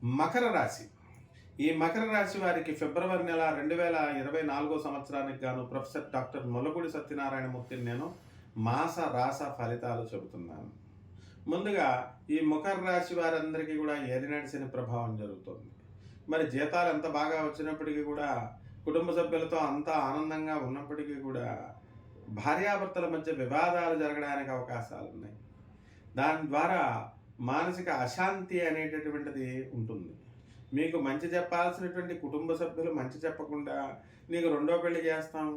మకర రాశి. ఈ మకర రాశి వారికి ఫిబ్రవరి నెల 2024 సంవత్సరానికి గాను ప్రొఫెసర్ డాక్టర్ మొలగూడి సత్యనారాయణమూర్తిని నేను మాస రాస ఫలితాలు చెబుతున్నాను. ముందుగా ఈ మకర రాశి వారందరికీ కూడా ఏలినాటి శని ప్రభావం జరుగుతుంది. మరి జీతాలు ఎంత బాగా వచ్చినప్పటికీ కూడా, కుటుంబ సభ్యులతో అంతా ఆనందంగా ఉన్నప్పటికీ కూడా భార్యాభర్తల మధ్య వివాదాలు జరగడానికి అవకాశాలు ఉన్నాయి. దాని ద్వారా మానసిక అశాంతి అనేటటువంటిది ఉంటుంది. మీకు మంచి చెప్పాల్సినటువంటి కుటుంబ సభ్యులు మంచి చెప్పకుండా, నీకు రెండో పెళ్లి చేస్తాం,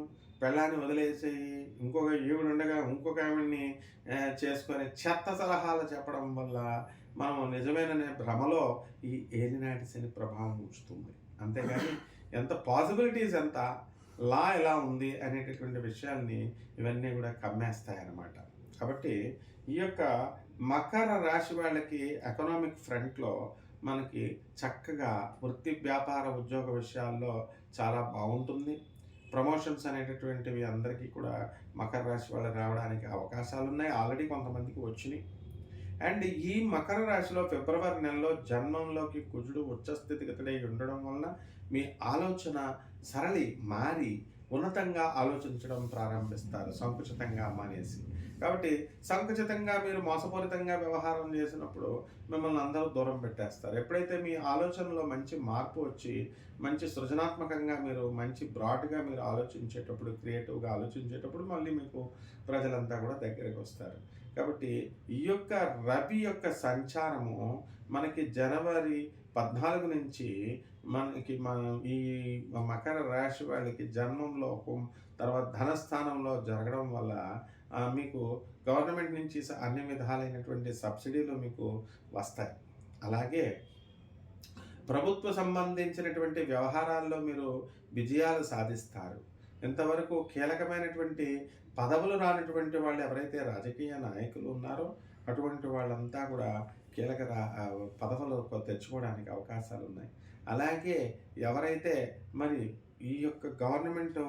పెళ్ళాన్ని వదిలేసేయి, ఇంకొక ఈవిడుండగా ఇంకొక ఆవిడ్ని చేసుకొని చెత్త సలహాలు చెప్పడం వల్ల మనం నిజమైన భ్రమలో ఈ ఏలినాటి శని ప్రభావం ఉంచుతుంది. అంతేగాని ఎంత పాసిబిలిటీస్ ఎంత, లా ఎలా ఉంది అనేటటువంటి విషయాల్ని ఇవన్నీ కూడా కమ్మేస్తాయన్నమాట. కాబట్టి ఈ యొక్క మకర రాశి వాళ్ళకి ఎకనామిక్ ఫ్రంట్లో మనకి చక్కగా వృత్తి వ్యాపార ఉద్యోగ విషయాల్లో చాలా బాగుంటుంది. ప్రమోషన్స్ అనేటటువంటివి అందరికీ కూడా మకర రాశి వాళ్ళు రావడానికి అవకాశాలు ఉన్నాయి. ఆల్రెడీ కొంతమందికి వచ్చినాయి. అండ్ ఈ మకర రాశిలో ఫిబ్రవరి నెలలో జన్మంలోకి కుజుడు ఉచ్చస్థితిగతుడై ఉండడం వలన మీ ఆలోచన సరళి మారి ఉన్నతంగా ఆలోచించడం ప్రారంభిస్తారు, సంకుచితంగా మానేసి. కాబట్టి సంకుచితంగా మీరు మోసపూరితంగా వ్యవహారం చేసినప్పుడు మిమ్మల్ని అందరూ దూరం పెట్టేస్తారు. ఎప్పుడైతే మీ ఆలోచనలో మంచి మార్పు వచ్చి మంచి సృజనాత్మకంగా మీరు మంచి బ్రాడ్గా మీరు ఆలోచించేటప్పుడు, క్రియేటివ్గా ఆలోచించేటప్పుడు మళ్ళీ మీకు ప్రజలంతా కూడా దగ్గరికి వస్తారు. కాబట్టి ఈ యొక్క రవి యొక్క సంచారము మనకి జనవరి 14 నుంచి మన ఈ మకర రాశి వాళ్ళకి జన్మంలో తర్వాత ధనస్థానంలో జరగడం వల్ల మీకు గవర్నమెంట్ నుంచి అన్ని విధాలైనటువంటి సబ్సిడీలు మీకు వస్తాయి. అలాగే ప్రభుత్వ సంబంధించినటువంటి వ్యవహారాల్లో మీరు విజయాలు సాధిస్తారు. ఇంతవరకు కీలకమైనటువంటి పదవులు రానటువంటి వాళ్ళు ఎవరైతే రాజకీయ నాయకులు ఉన్నారో అటువంటి వాళ్ళంతా కూడా కీలక పదవులు తెచ్చుకోవడానికి అవకాశాలు ఉన్నాయి. అలాగే ఎవరైతే మరి ఈ యొక్క గవర్నమెంట్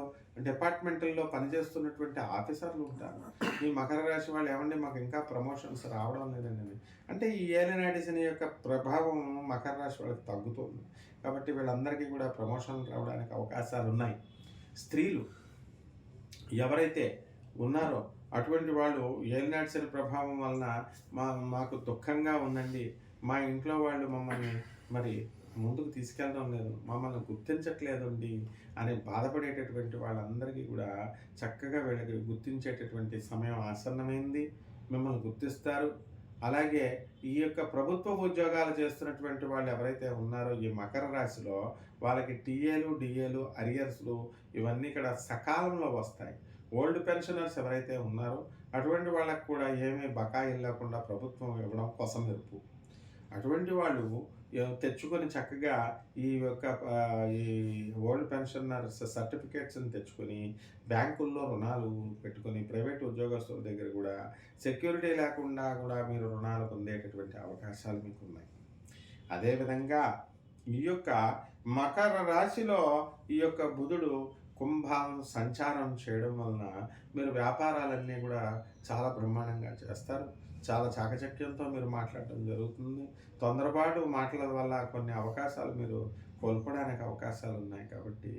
డిపార్ట్మెంట్లో పనిచేస్తున్నటువంటి ఆఫీసర్లు ఉంటారు, ఈ మకర రాశి వాళ్ళు ఏమంటే మాకు ఇంకా ప్రమోషన్స్ రావడం లేదండి అంటే ఈ ఏలినాటి శని యొక్క ప్రభావం మకర రాశి వాళ్ళకి తగ్గుతుంది. కాబట్టి వీళ్ళందరికీ కూడా ప్రమోషన్లు రావడానికి అవకాశాలు ఉన్నాయి. స్త్రీలు ఎవరైతే ఉన్నారో అటువంటి వాళ్ళు ఏలినాటి శని ప్రభావం వలన మాకు దుఃఖంగా ఉందండి, మా ఇంట్లో వాళ్ళు మమ్మల్ని మరి ముందుకు తీసుకెళ్ళడం లేదు, మమ్మల్ని గుర్తించట్లేదండి అని బాధపడేటటువంటి వాళ్ళందరికీ కూడా చక్కగా వీళ్ళకి గుర్తించేటటువంటి సమయం ఆసన్నమైంది. మిమ్మల్ని గుర్తిస్తారు. అలాగే ఈ యొక్క ప్రభుత్వ ఉద్యోగాలు చేస్తున్నటువంటి వాళ్ళు ఎవరైతే ఉన్నారో ఈ మకర రాశిలో వాళ్ళకి టీఏలు, డిఏలు, అరియర్స్లు ఇవన్నీ ఇక్కడ సకాలంలో వస్తాయి. ఓల్డ్ పెన్షనర్స్ ఎవరైతే ఉన్నారో అటువంటి వాళ్ళకు కూడా ఏమీ బకాయిలు లేకుండా ప్రభుత్వం ఇవ్వడం కోసం ఎరుపు. అటువంటి వాళ్ళు తెచ్చుకొని చక్కగా ఈ యొక్క ఈ ఓల్డ్ పెన్షనర్స్ సర్టిఫికేట్స్ని తెచ్చుకొని బ్యాంకుల్లో రుణాలు పెట్టుకొని ప్రైవేట్ ఉద్యోగస్తుల దగ్గర కూడా సెక్యూరిటీ లేకుండా కూడా మీరు రుణాలు పొందేటటువంటి అవకాశాలు మీకు ఉన్నాయి. అదేవిధంగా ఈ యొక్క మకర రాశిలో ఈ యొక్క బుధుడు కుంభం సంచారం చేయడం వలన మీరు వ్యాపారాలన్నీ కూడా చాలా బ్రహ్మాండంగా చేస్తారు. చాలా చాకచక్యంతో మీరు మాట్లాడటం జరుగుతుంది. తొందరపాటు మాటల వల్ల కొన్ని అవకాశాలు మీరు కోల్పోవడానికి అవకాశాలు ఉన్నాయి. కాబట్టి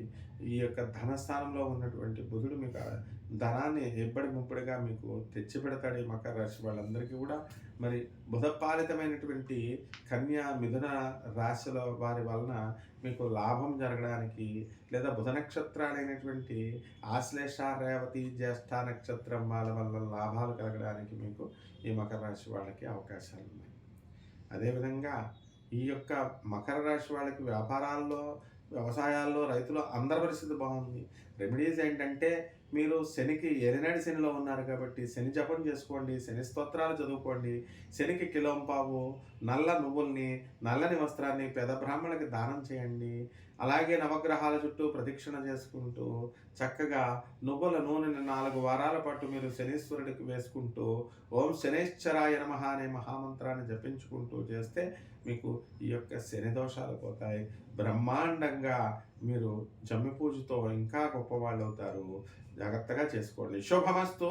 ఈ యొక్క ధనస్థానంలో ఉన్నటువంటి బుధుడు మీకు ధనాన్ని ఎబ్బడి ముప్పడిగా మీకు తెచ్చిపెడతాడు. ఈ మకర రాశి వాళ్ళందరికీ కూడా మరి బుధపాలితమైనటువంటి కన్యా మిథున రాశిలో వారి వలన మీకు లాభం జరగడానికి, లేదా బుధ నక్షత్రాలైనటువంటి ఆశ్లేష, రేవతి, జ్యేష్ఠ నక్షత్రం వాళ్ళ వల్ల లాభాలు కలగడానికి మీకు ఈ మకర రాశి వాళ్ళకి అవకాశాలు ఉన్నాయి. అదేవిధంగా ఈ యొక్క మకర రాశి వాళ్ళకి వ్యాపారాల్లో, వ్యవసాయాల్లో, రైతులు అందరి పరిస్థితి బాగుంది. రెమెడీస్ ఏంటంటే మీరు శనికి ఏలినాటి శనిలో ఉన్నారు కాబట్టి శని జపం చేసుకోండి, శని స్తోత్రాలు చదువుకోండి, శనికి కిలోంపావు నల్ల నువ్వుల్ని, నల్లని వస్త్రాన్ని పేద బ్రాహ్మణులకి దానం చేయండి. అలాగే నవగ్రహాల చుట్టూ ప్రదక్షిణ చేసుకుంటూ చక్కగా నువ్వుల నూనెని 4 వారాల పాటు మీరు శనీశ్వరుడికి వేసుకుంటూ ఓం శనైశ్చరాయ నమః అనే మహామంత్రాన్ని జపించుకుంటూ చేస్తే మీకు ఈ యొక్క శని దోషాలు పోతాయి. బ్రహ్మాండంగా మీరు జమ్మి పూజతో ఇంకా గొప్పవాళ్ళు అవుతారు. జాగ్రత్తగా చేసుకోండి. శుభమస్తు.